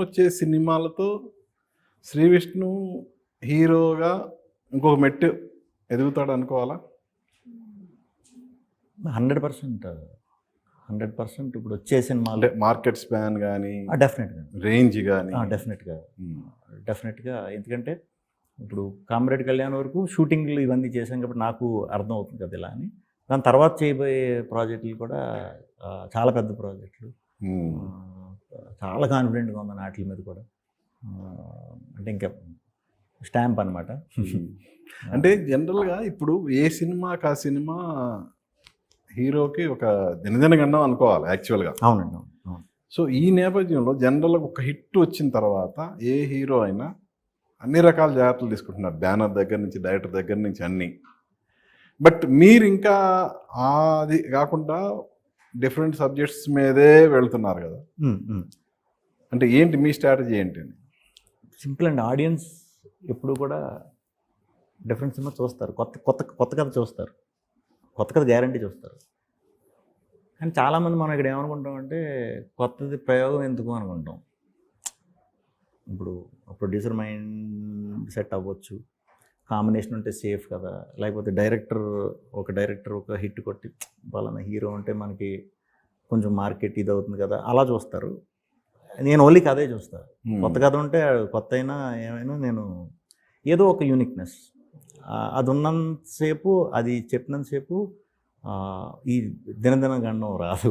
వచ్చే సినిమాలతో శ్రీ విష్ణు హీరోగా ఇంకొక మెట్టు ఎదుగుతాడు అనుకోవాలా? 100%. 100% ఇప్పుడు వచ్చే సినిమాలు అంటే మార్కెట్ స్పాన్ కానీ డెఫినెట్గా రేంజ్ కానీ డెఫినెట్గా ఎందుకంటే ఇప్పుడు కామ్రేడ్ కళ్యాణ్ వరకు షూటింగ్లు ఇవన్నీ చేశాం కాబట్టి నాకు అర్థం అవుతుంది కదా ఇలా అని. దాని తర్వాత చేయబోయే ప్రాజెక్టులు కూడా చాలా పెద్ద ప్రాజెక్టులు, చాలా కాన్ఫిడెంట్గా ఉంది వాటి మీద కూడా. అంటే ఇంకా స్టాంప్ అనమాట. అంటే జనరల్గా ఇప్పుడు ఏ సినిమాకి ఆ సినిమా హీరోకి ఒక దినదినగండం అనుకోవాలి యాక్చువల్గా. అవునండి, అవును. సో ఈ నేపథ్యంలో జనరల్గా ఒక హిట్ వచ్చిన తర్వాత ఏ హీరో అయినా అన్ని రకాల జాగ్రత్తలు తీసుకుంటున్నారు, బ్యానర్ దగ్గర నుంచి డైరెక్టర్ దగ్గర నుంచి అన్నీ. బట్ మీరు ఇంకా అది కాకుండా డిఫరెంట్ సబ్జెక్ట్స్ మీదే వెళ్తున్నారు కదా. అంటే ఏంటి మీ స్ట్రాటజీ ఏంటి? సింపుల్ అండి, ఆడియన్స్ ఎప్పుడు కూడా డిఫరెంట్ సినిమా చూస్తారు, కొత్త కొత్త కొత్త కథ చూస్తారు, కొత్త కథ గ్యారంటీ చూస్తారు. కానీ చాలామంది మనం ఇక్కడ ఏమనుకుంటామంటే కొత్తది ప్రయోగం ఎందుకు అనుకుంటాం. ఇప్పుడు ప్రొడ్యూసర్ మైండ్ సెట్ అవ్వచ్చు, కాంబినేషన్ ఉంటే సేఫ్ కదా, లేకపోతే డైరెక్టర్ ఒక హిట్ కొట్టి వాళ్ళ హీరో ఉంటే మనకి కొంచెం మార్కెట్ ఇది అవుతుంది కదా, అలా చూస్తారు. నేను ఓన్లీ కథే చూస్తాను. కొత్త కథ ఉంటే కొత్త అయినా ఏమైనా నేను ఏదో ఒక యూనిక్నెస్ అది ఉన్నంతసేపు, అది చెప్పినంతసేపు ఈ దినదిన గండం రాదు.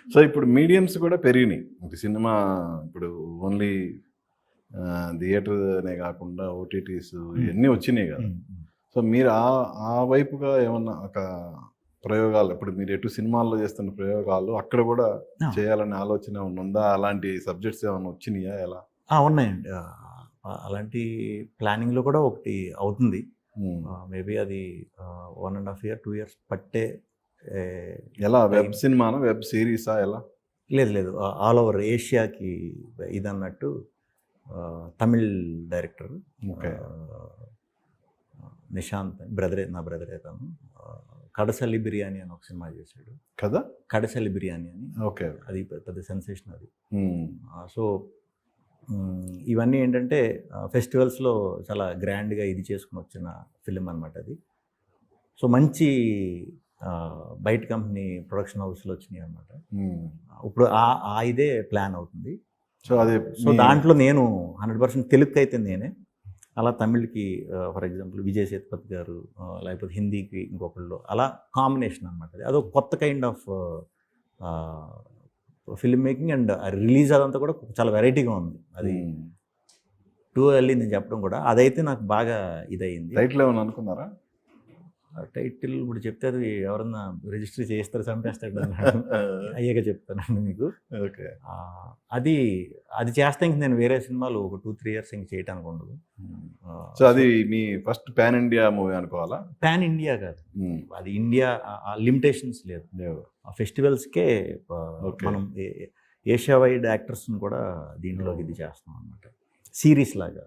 సో ఇప్పుడు మీడియమ్స్ కూడా పెరిగినాయి. సినిమా ఇప్పుడు ఓన్లీ థియేటర్ అనే కాకుండా ఓటీటీస్ ఇవన్నీ వచ్చినాయి కదా. సో మీరు ఆ వైపుగా ఏమన్నా ఒక ప్రయోగాలు, ఇప్పుడు మీరు ఎటు సినిమాల్లో చేస్తున్న ప్రయోగాలు అక్కడ కూడా చేయాలనే ఆలోచన ఏమన్నా ఉందా? అలాంటి సబ్జెక్ట్స్ ఏమైనా వచ్చినాయా? ఎలా ఉన్నాయండి, అలాంటి ప్లానింగ్లో కూడా ఒకటి అవుతుంది. మేబీ అది 1.5 years 2 years పట్టే. ఎలా వెబ్ సినిమానా, వెబ్ సిరీసా? ఎలా? లేదు, ఆల్ ఓవర్ ఏషియాకి ఇది అన్నట్టు. తమిళ్ డైరెక్టర్ నిశాంత్, నా బ్రదరే తను. కడసల్లి బిర్యానీ అని ఒక సినిమా చేశాడు కదా, కడసల్లి బిర్యానీ అని. ఓకే, అది పెద్ద సెన్సేషన్ అది. సో ఇవన్నీ ఏంటంటే ఫెస్టివల్స్లో చాలా గ్రాండ్గా ఇది చేసుకుని వచ్చిన ఫిలిం అనమాట అది. సో మంచి బయట కంపెనీ ప్రొడక్షన్ హౌస్లో వచ్చినాయి అనమాట. ఇప్పుడు ఇదే ప్లాన్ అవుతుంది. సో దాంట్లో నేను 100% తెలుగుకి అయితే నేనే, అలా తమిళ్కి ఫర్ ఎగ్జాంపుల్ విజయ్ సేతుపతి గారు, లేకపోతే హిందీకి ఇంకొకళ్ళు, అలా కాంబినేషన్ అనమాట. అది అదొక కొత్త kind of film making and release అదంతా కూడా చాలా వెరైటీగా ఉంది. అది టూ ఎర్లీ నేను చెప్పడం కూడా. అదైతే నాకు బాగా ఇదయింది. టైటిల్ ఏమన్నా అనుకున్నారా? టైటిల్ ఇప్పుడు చెప్తే అది ఎవరన్నా రిజిస్టర్ చేస్తారు, చంపేస్తాడు అయ్యాక చెప్తానండి మీకు. ఓకే, అది చేస్తే ఇంక నేను వేరే సినిమాలు ఒక 2-3 years ఇంక చేయడానికి ఉండదు. సో అది మీ ఫస్ట్ పాన్ ఇండియా మూవీ అనుకోవాలా? పాన్ ఇండియా కాదు, అది ఇండియా లిమిటేషన్స్ లేదు. ఆ ఫెస్టివల్స్కే మనం ఏషియా వైడ్ యాక్టర్స్ని కూడా దీంట్లోకి ఇది చేస్తాం అనమాట, సిరీస్ లాగా.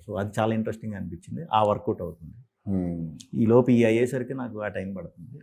సో అది చాలా ఇంట్రెస్టింగ్ అనిపించింది. ఆ వర్కౌట్ అవుతుంది. ఈ లోపు అయ్యేసరికి నాకు ఆ టైం పడుతుంది.